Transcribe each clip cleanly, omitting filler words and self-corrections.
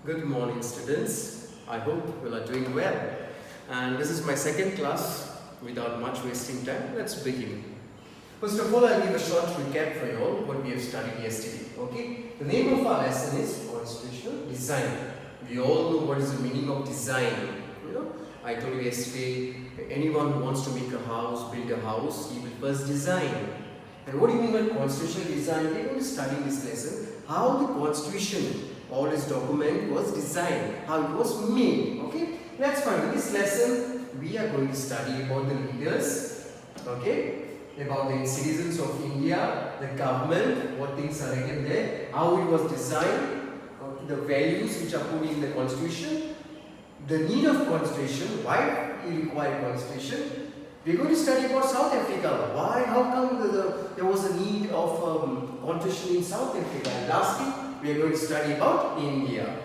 Good morning, students. I hope you are doing well. And this is my second class. Without much wasting time, let's begin. First of all, I'll give a short recap for you all what we have studied yesterday. Okay? The name of our lesson is Constitutional Design. We all know what is the meaning of design. I told you yesterday, anyone who wants to make a house, build a house, he will first design. And what do you mean by constitutional design? We're going to study in this lesson how the constitution or this document was designed, how it was made. Okay, that's fine. In this lesson, we are going to study about the leaders, okay, about the citizens of India, the government, what things are written there, how it was designed, the values which are put in the constitution, the need of constitution, why you require constitution. We're going to study about South Africa. Why? How come there was a need of constitution in South Africa? And lastly, we are going to study about India.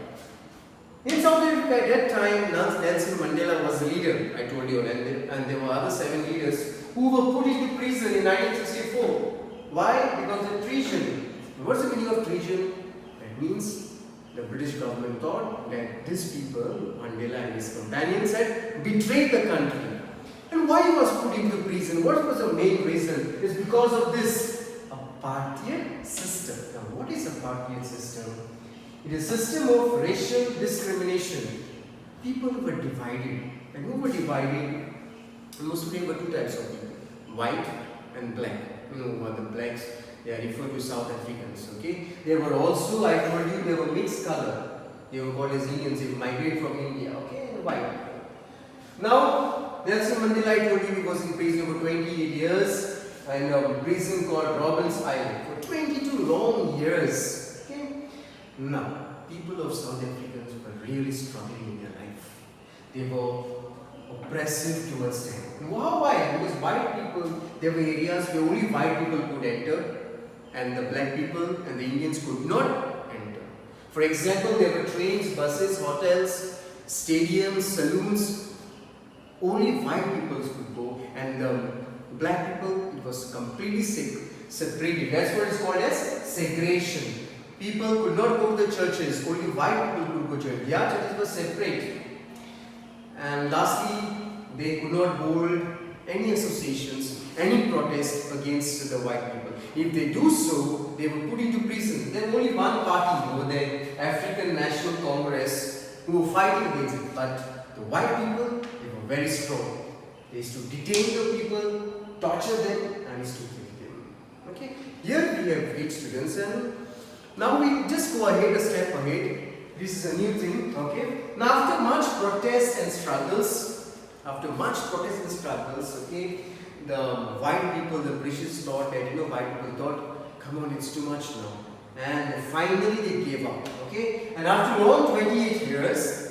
In South Africa at that time, Nelson Mandela was the leader, I told you, and there were other 7 leaders who were put into prison in 1964. Why? Because of treason. What's the meaning of treason? That means the British government thought that these people, Mandela and his companions, had betrayed the country. And why he was put into prison? What was the main reason? It's because of this apartheid system. Now, what is apartheid system? It is a system of racial discrimination. People were divided. And who were divided? Mostly there were 2 types of people, white and black. The blacks, they are referred to South Africans. Okay, there were also, I told you, they were mixed color. They were called as Indians. They migrated from India. Okay, and white. Now, Nelson Mandela, I told you, he was in prison for 28 years and a prison called Robbins Island for 22 long years. Okay? Now, people of South Africans were really struggling in their life. They were oppressive towards them. Why? Because white people, there were areas where only white people could enter and the black people and the Indians could not enter. For example, there were trains, buses, hotels, stadiums, saloons. Only white people could go, and black people, it was completely separated. That's what is called as segregation. People could not go to the churches, only white people could go to church. Their churches were separate. And lastly, they could not hold any associations, any protest against the white people. If they do so, they were put into prison. There was only one party over there, African National Congress, who were fighting against it. But the white people, very strong. They used to detain the people, torture them, and used to kill them. Okay? Here we have reached, students, and now we just go ahead, a step ahead. This is a new thing. Okay? Now, after much protest and struggles, okay, the white people, the British thought that, white people thought, come on, it's too much now. And finally they gave up. Okay? And after long 28 years,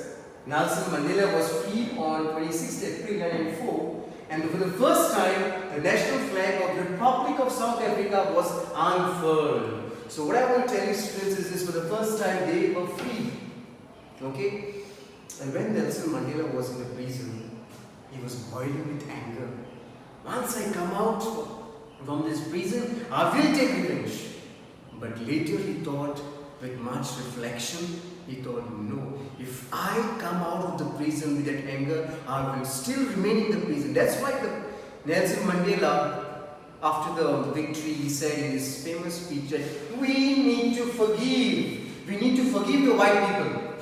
Nelson Mandela was freed on 26 April 1994, and for the first time, the national flag of the Republic of South Africa was unfurled. So what I want to tell you, students, is this: for the first time, they were free. Okay? And when Nelson Mandela was in the prison, he was boiling with anger. Once I come out from this prison, I will take revenge. But later he thought, with much reflection, he thought, no, if I come out of the prison with that anger, I will still remain in the prison. That's why Nelson Mandela, after the victory, he said in his famous speech that we need to forgive. We need to forgive the white people.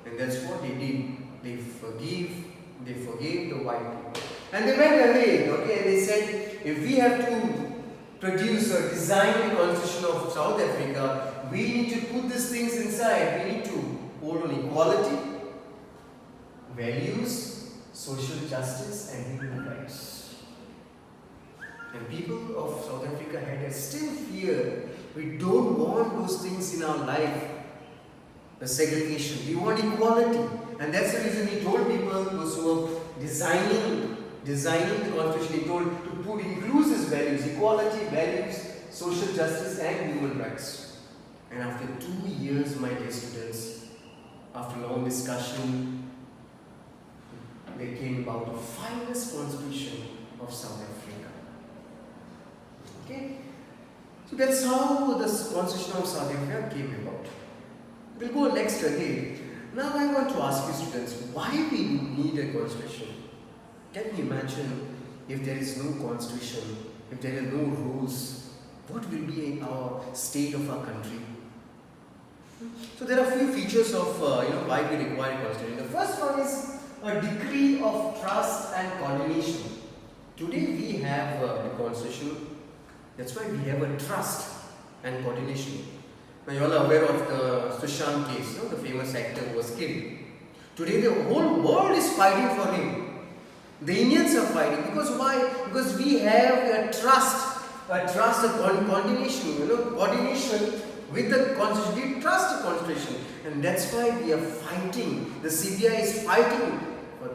And that's what they did. They forgave the white people. And they went ahead, okay, and they said, if we have to produce or design the constitution of South Africa, we need to put these things inside. We need to hold on equality, values, social justice, and human rights. And people of South Africa had still fear. We don't want those things in our life. The segregation. We want equality. And that's the reason he told people, those who were designing the constitution, he told to put inclusive values, equality, values, social justice, and human rights. And after 2 years, my dear students, after long discussion, there came about the finest constitution of South Africa. Okay? So that's how the constitution of South Africa came about. We'll go next again. Now I want to ask you students, why we need a constitution? Can you imagine if there is no constitution, if there are no rules, what will be our state of our country? So there are a few features of why we require a constitution. The first one is a degree of trust and coordination. Today we have a constitution. That's why we have a trust and coordination. Now you all are aware of the Sushant case, the famous actor who was killed. Today the whole world is fighting for him. The Indians are fighting because why? Because we have a trust, a coordination, coordination with the constitution. We trust the constitution, and that's why we are fighting. The CBI is fighting for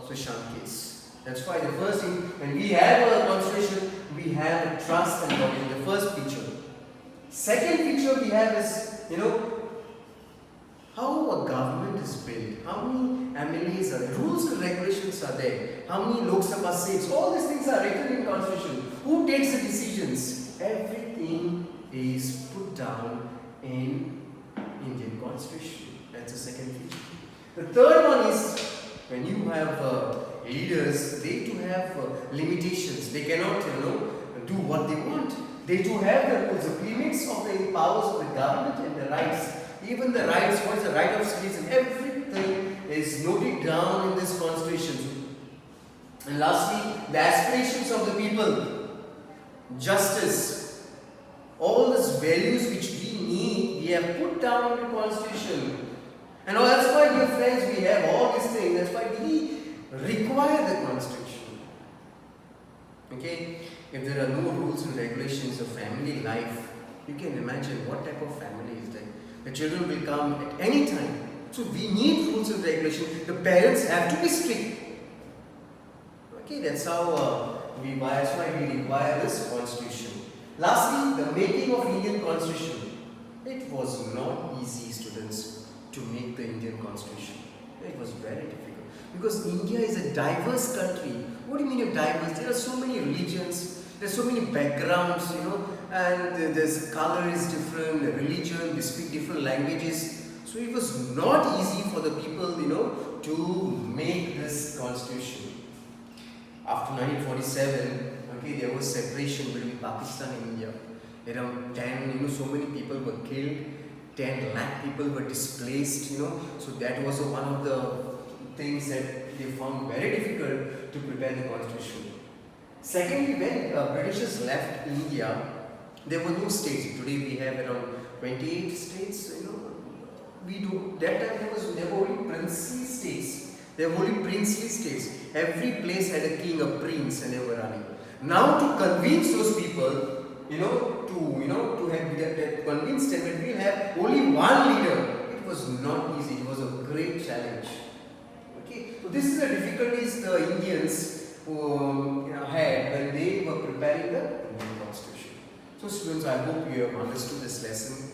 Sushant case. That's why the first thing, when we have a constitution, we have trust and coordination. The first feature. Second feature we have is, how a government is built, how many MLAs are there, rules and regulations are there, how many Lok Sabha seats, all these things are written in constitution. Who takes the decisions? Everything is put down in Indian constitution. That's the second feature. The third one is, when you have leaders, they too have limitations. They cannot, do what they want. They too have the limits of the powers of the government and the rights. Even the rights, what is the right of citizens, everything is noted down in this constitution. And lastly, the aspirations of the people, justice, all these values which we need, we have put down in the constitution. And that's why, dear friends, we have all these things. That's why we require the constitution. Okay? If there are no rules and regulations of family life, you can imagine what type of family is there. The children will come at any time. So we need rules and regulations. The parents have to be strict. Okay, that's how that's why we require this constitution. Lastly, the making of Indian constitution. It was not easy, students, to make the Indian constitution. It was very difficult. Because India is a diverse country. What do you mean diverse? There are so many religions. There's so many backgrounds, and this color is different, the religion, we speak different languages. So it was not easy for the people, to make this constitution. After 1947, okay, there was separation between Pakistan and India. Around 10, so many people were killed, 10 lakh people were displaced, So that was one of the things that they found very difficult to prepare the constitution. Secondly, when Britishers left India, there were no states. Today we have around 28 states. That time there were only princely states. There were only princely states. Every place had a king, a prince, and they were running. Now to convince those people, to have convince them that we have only one leader, it was not easy. It was a great challenge. Okay, so this is the difficulties the Indians had when they were preparing the Indian constitution. So students, I hope you have understood this lesson.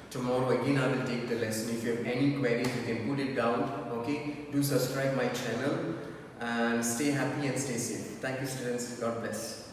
Tomorrow again I will take the lesson. If you have any queries, you can put it down. Okay, do subscribe my channel and stay happy and stay safe. Thank you, students. God bless.